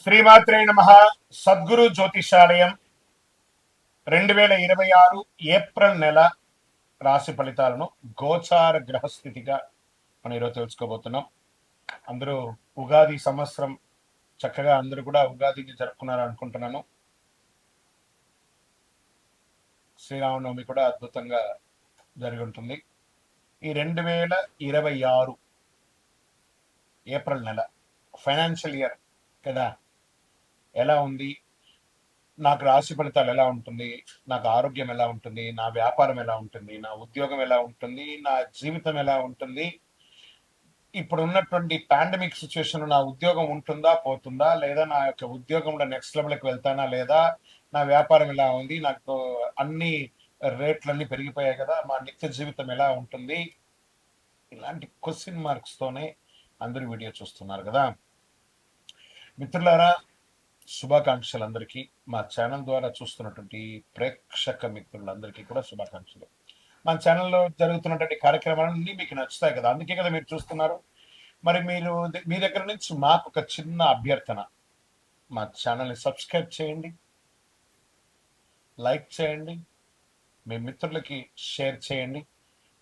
శ్రీమాత్రే నమః. సద్గురు జ్యోతిషాలయం 2026 ఏప్రిల్ నెల రాశి ఫలితాలను గోచార గ్రహస్థితిగా మనం ఈరోజు తెలుసుకోబోతున్నాం. అందరూ ఉగాది సంవత్సరం చక్కగా అందరూ కూడా ఉగాదిని జరుపుకున్నారు అనుకుంటున్నాను. శ్రీరామనవమి కూడా అద్భుతంగా జరిగి ఉంటుంది. ఈ 2026 ఏప్రిల్ నెల ఫైనాన్షియల్ ఇయర్ కదా, ఎలా ఉంది, నాకు రాశి ఫలితాలు ఎలా ఉంటుంది, నాకు ఆరోగ్యం ఎలా ఉంటుంది, నా వ్యాపారం ఎలా ఉంటుంది, నా ఉద్యోగం ఎలా ఉంటుంది, నా జీవితం ఎలా ఉంటుంది, ఇప్పుడు ఉన్నటువంటి పాండమిక్ సిచ్యువేషన్ నా ఉద్యోగం ఉంటుందా పోతుందా, లేదా నా యొక్క ఉద్యోగంలో నెక్స్ట్ లెవెల్కి వెళ్తానా లేదా, నా వ్యాపారం ఎలా ఉంది, నాకు అన్ని రేట్లన్నీ పెరిగిపోయాయి కదా, మా నిత్య జీవితం ఎలా ఉంటుంది, ఇలాంటి క్వశ్చన్ మార్క్స్ తోనే అందరూ వీడియో చూస్తున్నారు కదా. మిత్రులారా, శుభాకాంక్షలు అందరికీ. మా ఛానల్ ద్వారా చూస్తున్నటువంటి ప్రేక్షక మిత్రులందరికీ కూడా శుభాకాంక్షలు. మా ఛానల్లో జరుగుతున్నటువంటి కార్యక్రమాలన్నీ మీకు నచ్చుతాయి కదా, అందుకే కదా మీరు చూస్తున్నారు. మరి మీ దగ్గర నుంచి మాకు ఒక చిన్న అభ్యర్థన, మా ఛానల్ని సబ్స్క్రైబ్ చేయండి, లైక్ చేయండి, మీ మిత్రులకి షేర్ చేయండి.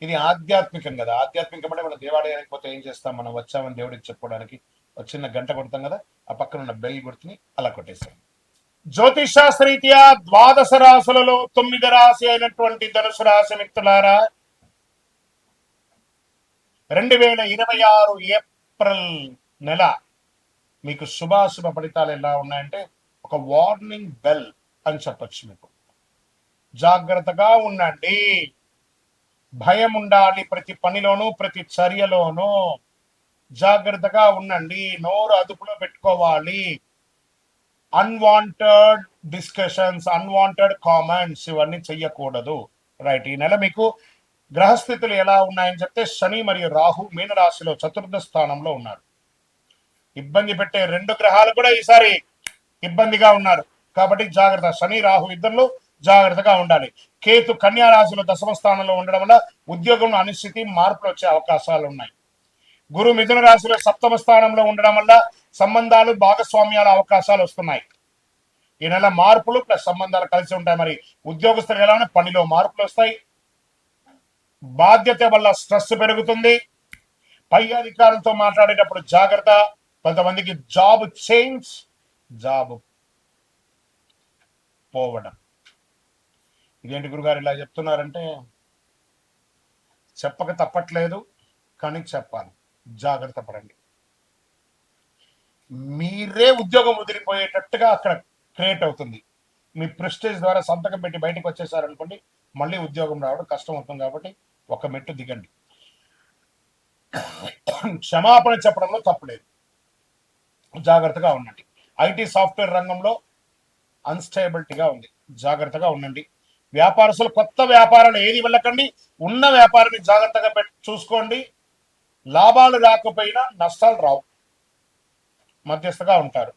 ఇది ఆధ్యాత్మికం కదా, ఆధ్యాత్మికం అంటే మనం దేవాలయానికి పోతే ఏం చేస్తాం, మనం వచ్చామని దేవుడికి చెప్పుకోవడానికి ఒక చిన్న గంట కొడతాం కదా, ఆ పక్కన ఉన్న బెల్ గుర్తుని అలా కొట్టేసాం. జ్యోతిష్ శాస్త్రరీత్యా 12 రాశులలో 9 రాశి అయినటువంటి ధనుసు రాశి మిత్రులారా, 2026 ఏప్రిల్ నెల మీకు శుభాశుభ ఫలితాలు ఎలా ఉన్నాయంటే ఒక వార్నింగ్ బెల్ అని చెప్పచ్చు. మీకు జాగ్రత్తగా ఉండండి, భయం ఉండాలి, ప్రతి పనిలోనూ ప్రతి చర్యలోనూ జాగ్రత్తగా ఉండండి, నోరు అదుపులో పెట్టుకోవాలి. అన్వాంటెడ్ డిస్కషన్స్, అన్వాంటెడ్ కామెంట్స్ ఇవన్నీ చెయ్యకూడదు. రైట్. ఈ నెల మీకు గ్రహస్థితులు ఎలా ఉన్నాయని చెప్తే, శని మరియు రాహు మీనరాశిలో చతుర్థ స్థానంలో ఉన్నారు. ఇబ్బంది పెట్టే 2 గ్రహాలు కూడా ఈసారి ఇబ్బందిగా ఉన్నారు కాబట్టి జాగ్రత్త. శని రాహు ఇద్దరు జాగ్రత్తగా ఉండాలి. కేతు కన్యా రాశిలో దశమ స్థానంలో ఉండడం వల్ల ఉద్యోగంలో అనిశ్చితి, మార్పులు వచ్చే అవకాశాలు ఉన్నాయి. గురు మిథున రాశిలో సప్తమ స్థానంలో ఉండడం వల్ల సంబంధాలు, భాగస్వామ్యాల అవకాశాలు వస్తున్నాయి. ఈ నెల మార్పులు ప్లస్ సంబంధాలు కలిసి ఉంటాయి. మరి ఉద్యోగస్తులు ఎలా ఉన్నా పనిలో మార్పులు వస్తాయి, బాధ్యత వల్ల స్ట్రెస్ పెరుగుతుంది, పై అధికారులతో మాట్లాడేటప్పుడు జాగ్రత్త. కొంతమందికి జాబ్ చేంజ్, జాబ్ పోవడం. ఇదేంటి గురుగారు ఇలా చెప్తున్నారంటే, చెప్పక తప్పట్లేదు కానీ చెప్పాలి. జాగ్రత్త పడండి. మీరే ఉద్యోగం వదిలిపోయేటట్టుగా అక్కడ క్రియేట్ అవుతుంది. మీ ప్రెస్టేజ్ ద్వారా సంతకం పెట్టి బయటకు వచ్చేసారనుకోండి, మళ్ళీ ఉద్యోగం రావడం కష్టం అవుతుంది. కాబట్టి ఒక మెట్టు దిగండి. క్షమాపణ చెప్పడంలో తప్పులేదు, జాగ్రత్తగా ఉండండి. ఐటీ సాఫ్ట్వేర్ రంగంలో అన్స్టేబిలిటీగా ఉంది, జాగ్రత్తగా ఉండండి. వ్యాపారస్తులు కొత్త వ్యాపారాలు ఏది వెళ్ళకండి, ఉన్న వ్యాపారాన్ని జాగ్రత్తగా చూసుకోండి. లాభాలు రాకపోయినా నష్టాలు రావు, మధ్యస్థగా ఉంటారు.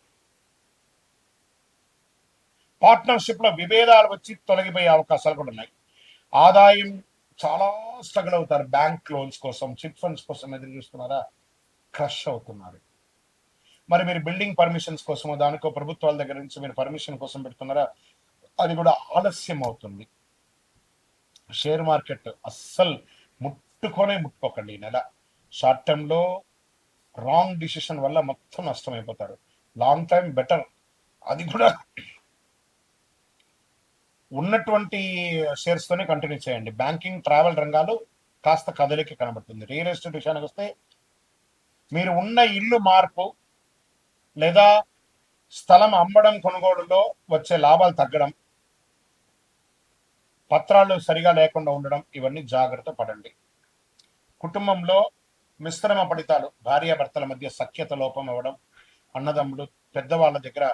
పార్ట్నర్షిప్ లో విభేదాలు వచ్చి తొలగిపోయే అవకాశాలు కూడా ఉన్నాయి. ఆదాయం చాలా స్ట్రగుల్ అవుతారు. బ్యాంక్ లోన్స్ కోసం, చిట్ ఫండ్స్ కోసం ఎదురు చూస్తున్నారా, క్రష్ అవుతున్నారు. మరి మీరు బిల్డింగ్ పర్మిషన్స్ కోసమో దానికో ప్రభుత్వాల దగ్గర నుంచి మీరు పర్మిషన్ కోసం పెడుతున్నారా, అది కూడా ఆలస్యం అవుతుంది. షేర్ మార్కెట్ అస్సలు ముట్టుకోకండి. ఈ నెల షార్ట్ టర్మ్లో రాంగ్ డిసిషన్ వల్ల మొత్తం నష్టమైపోతారు. Long time better. అది కూడా ఉన్నటువంటి షేర్స్తోనే కంటిన్యూ చేయండి. బ్యాంకింగ్, ట్రావెల్ రంగాలు కాస్త కదలిక కనబడుతుంది. రియల్ ఎస్టేట్ విషయానికి వస్తే మీరు ఉన్న ఇల్లు మార్పు లేదా స్థలం అమ్మడం, కొనుగోలులో వచ్చే లాభాలు తగ్గడం, పత్రాలు సరిగా లేకుండా ఉండడం, ఇవన్నీ జాగ్రత్త పడండి. కుటుంబంలో మిశ్రమ ఫలితాలు, భార్యాభర్తల మధ్య సఖ్యత లోపం అవ్వడం, అన్నదమ్ములు పెద్దవాళ్ళ దగ్గర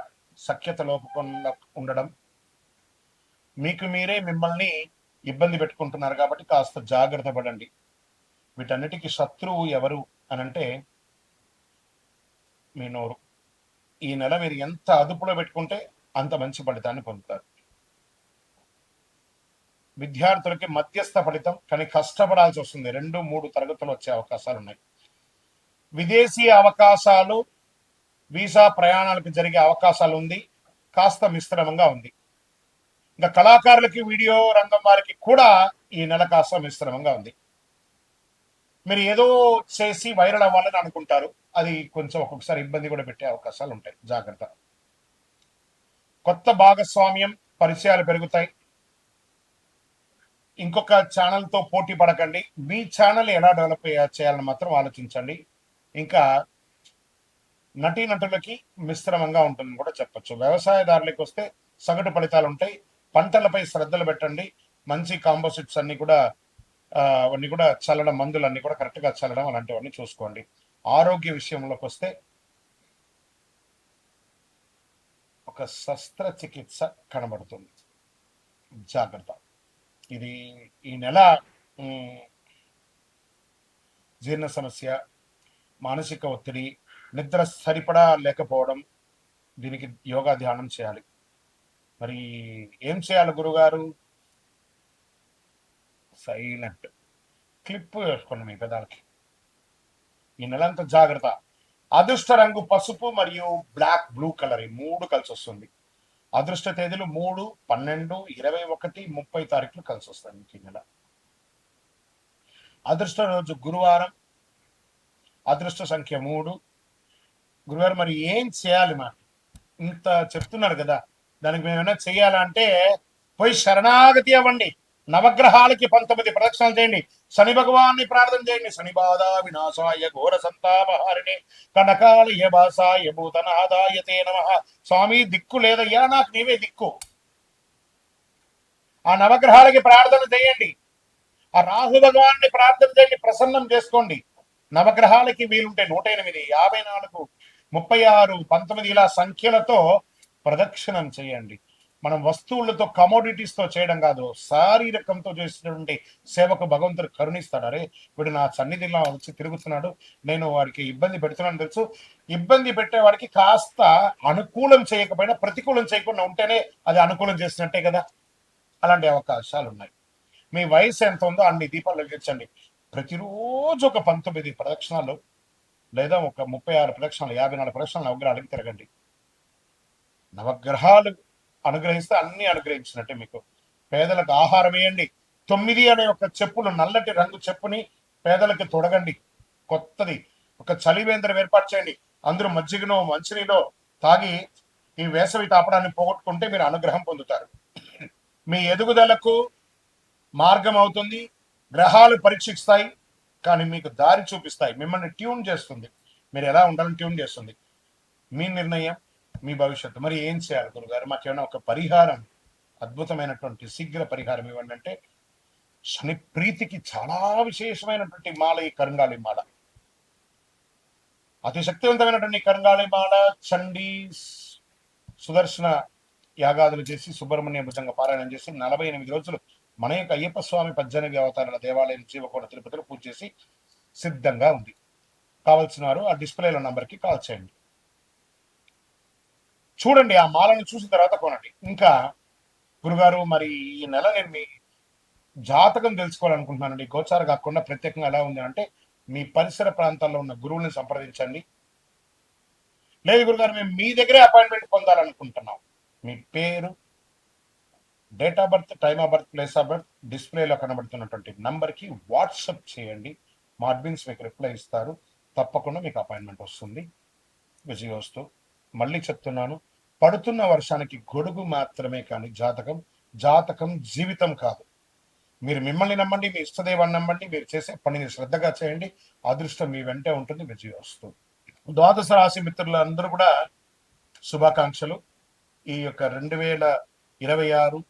సఖ్యత లోపకుండా ఉండడం, మీకు మీరే మిమ్మల్ని ఇబ్బంది పెట్టుకుంటున్నారు కాబట్టి కాస్త జాగ్రత్త పడండి. వీటన్నిటికీ శత్రువు ఎవరు అనంటే మీ నోరు. ఈ నెల మీరు ఎంత అదుపులో పెట్టుకుంటే అంత మంచి ఫలితాన్ని పొందుతారు. విద్యార్థులకి మధ్యస్థ ఫలితం, కానీ కష్టపడాల్సి వస్తుంది. 2, 3 తరగతులు వచ్చే అవకాశాలు ఉన్నాయి. విదేశీ అవకాశాలు, వీసా ప్రయాణాలకు జరిగే అవకాశాలు ఉంది, కాస్త మిశ్రమంగా ఉంది. ఇంకా కళాకారులకి, వీడియో రంగం వారికి కూడా ఈ నెల కాస్త మిశ్రమంగా ఉంది. మీరు ఏదో చేసి వైరల్ అవ్వాలని అనుకుంటారు, అది కొంచెం ఒక్కొక్కసారి ఇబ్బంది కూడా పెట్టే అవకాశాలు ఉంటాయి, జాగ్రత్త. కొత్త భాగస్వామ్యం, పరిచయాలు పెరుగుతాయి. ఇంకొక ఛానల్తో పోటీ పడకండి, మీ ఛానల్ ఎలా డెవలప్ చేయాలని మాత్రం ఆలోచించండి. ఇంకా నటీనటులకి మిశ్రమంగా ఉంటుందని కూడా చెప్పచ్చు. వ్యవసాయదారులకు వస్తే సగటు ఫలితాలు ఉంటాయి. పంటలపై శ్రద్ధలు పెట్టండి. మంచి కాంపోజిట్స్ అన్ని కూడా అవన్నీ కూడా చల్లడం, మందులన్నీ కూడా కరెక్ట్గా చల్లడం, అలాంటివన్నీ చూసుకోండి. ఆరోగ్య విషయంలోకి వస్తే ఒక శస్త్రచికిత్స కనబడుతుంది, జాగ్రత్త. ఇది ఈ నెల జీర్ణ సమస్య, మానసిక ఒత్తిడి, నిద్ర సరిపడా లేకపోవడం, దీనికి యోగా ధ్యానం చేయాలి. మరి ఏం చేయాలి గురుగారు? సైలెంట్ క్లిప్ వేసుకోండి మీ పెదాలకి. ఈ నెలంతా జాగ్రత్త. అదృష్ట రంగు పసుపు మరియు బ్లాక్, బ్లూ కలర్, ఈ 3 కలిసి వస్తుంది. అదృష్ట తేదీలు 3, 12, 21, 30 తారీఖులు కలిసి వస్తాయి మీకు ఈ నెల. అదృష్ట రోజు గురువారం, అదృష్ట సంఖ్య 3. గురువారం మరి ఏం చేయాలి? మా ఇంత చెప్తున్నారు కదా, దానికి మేము ఏమైనా చేయాలంటే పోయి శరణాగతి అవ్వండి. నవగ్రహాలకి 19 ప్రదక్షిణలు చేయండి. శని భగవాన్ని ప్రార్థన చేయండి. శని బాధ వినాశాయ ఘోర సంతాపహారిణి కనకాలయ భాసాయ భూతనాదాయ తే నమః. స్వామి దిక్కు లేదయ్యా, నాకు నీవే దిక్కు. ఆ నవగ్రహాలకి ప్రార్థన చేయండి. ఆ రాహు భగవాన్ని ప్రార్థన చేయండి, ప్రసన్నం చేసుకోండి. నవగ్రహాలకి వీలుంటే 108, 54, 36, 19 ఇలా సంఖ్యలతో ప్రదక్షిణం చేయండి. మనం వస్తువులతో, కమోడిటీస్తో చేయడం కాదు, శారీరకంతో చేసినటువంటి సేవకు భగవంతుడు కరుణిస్తాడు. అరే వీడు నా సన్నిధిలో వచ్చి తిరుగుతున్నాడు, నేను వాడికి ఇబ్బంది పెడుతున్నాను తెలుసు. ఇబ్బంది పెట్టేవాడికి కాస్త అనుకూలం చేయకపోయినా, ప్రతికూలం చేయకుండా ఉంటేనే అది అనుకూలం చేసినట్టే కదా. అలాంటి అవకాశాలు ఉన్నాయి. మీ వయసు ఎంత ఉందో అన్ని దీపాలు వెలిగించండి. ప్రతిరోజు ఒక 19 ప్రదక్షిణాలు లేదా ఒక 36 ప్రదక్షిణాలు, 54 ప్రదక్షిణాలు నవగ్రహాలకి తిరగండి. నవగ్రహాలు అనుగ్రహిస్తే అన్ని అనుగ్రహించినట్టే మీకు. పేదలకు ఆహారం వేయండి. 9 అనే ఒక చెప్పులు, నల్లటి రంగు చెప్పుని పేదలకు తొడగండి. కొత్తది ఒక చలివేంద్రం ఏర్పాటు చేయండి. అందరూ మజ్జిగనో మంచినీలో తాగి ఈ వేసవి తాపడాన్ని పోగొట్టుకుంటే మీరు అనుగ్రహం పొందుతారు. మీ ఎదుగుదలకు మార్గం అవుతుంది. గ్రహాలు పరీక్షిస్తాయి, కానీ మీకు దారి చూపిస్తాయి. మిమ్మల్ని ట్యూన్ చేస్తుంది, మీరు ఎలా ఉండాలని ట్యూన్ చేస్తుంది. మీ నిర్ణయం, మీ భవిష్యత్తు. మరి ఏం చేయాలి గురుగారు? మాకేమైనా ఒక పరిహారం, అద్భుతమైనటువంటి శీఘ్ర పరిహారం ఇవ్వండి అంటే, శని ప్రీతికి చాలా విశేషమైనటువంటి మాల ఈ కరుంగాళి మాల. అతి శక్తివంతమైనటువంటి కరుంగాళి మాల, చండీ సుదర్శన యాగాదులు చేసి, సుబ్రహ్మణ్య భుజంగ పారాయణం చేసి 48 రోజులు మన యొక్క అయ్యప్ప స్వామి 18 అవతారాల దేవాలయం జీవకోట తిరుపతిలో పూజ చేసి సిద్ధంగా ఉంది. కావాల్సిన వారు ఆ డిస్ప్లేలో నంబర్కి కాల్ చేయండి. చూడండి, ఆ మాలను చూసిన తర్వాత కొనండి. ఇంకా గురుగారు మరి ఈ నెల నేను మీ జాతకం తెలుసుకోవాలనుకుంటున్నానండి. గోచార కాకుండా ప్రత్యేకంగా ఎలా ఉంది అంటే, మీ పరిసర ప్రాంతాల్లో ఉన్న గురువుని సంప్రదించండి. లేదు గురుగారు మేము మీ దగ్గరే అపాయింట్మెంట్ పొందాలనుకుంటున్నాం, మీ పేరు, date of birth, time of birth, place of birth డిస్ప్లేలో కనబడుతున్నటువంటి నంబర్కి వాట్సప్ చేయండి. మా అడ్మిన్స్ మీకు రిప్లై ఇస్తారు. తప్పకుండా మీకు అపాయింట్మెంట్ వస్తుంది. విజయోస్తు. మళ్ళీ చెప్తున్నాను, పడుతున్న వర్షానికి గొడుగు మాత్రమే కానీ జాతకం జీవితం కాదు. మీరు మిమ్మల్ని నమ్మండి, మీ ఇష్టదేవాన్ని నమ్మండి, మీరు చేసే పనిని శ్రద్ధగా చేయండి. అదృష్టం మీ వెంటే ఉంటుంది. విజయోస్తు. ద్వాదశ రాశి మిత్రులందరూ కూడా శుభాకాంక్షలు. ఈ యొక్క 2026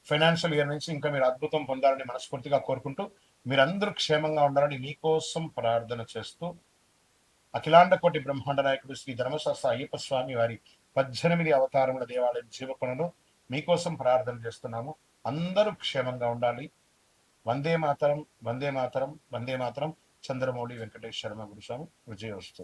ఫైనాన్షియల్ ఇయర్ నుంచి ఇంకా మీరు అద్భుతం పొందాలని మనస్ఫూర్తిగా కోరుకుంటూ, మీరందరూ క్షేమంగా ఉండాలని మీకోసం ప్రార్థన చేస్తూ, అఖిలాండ కోటి బ్రహ్మాండ నాయకుడు శ్రీ ధర్మశాస్త్ర అయ్యప్ప స్వామి వారి 18 అవతారముల దేవాలయం జీవకొనలో మీకోసం ప్రార్థన చేస్తున్నాము. అందరూ క్షేమంగా ఉండాలి. వందే మాతరం, వందే మాతరం, వందే మాతరం. చంద్రమౌళి వెంకటేశ్వర గురుస్వామి. విజయోస్తు.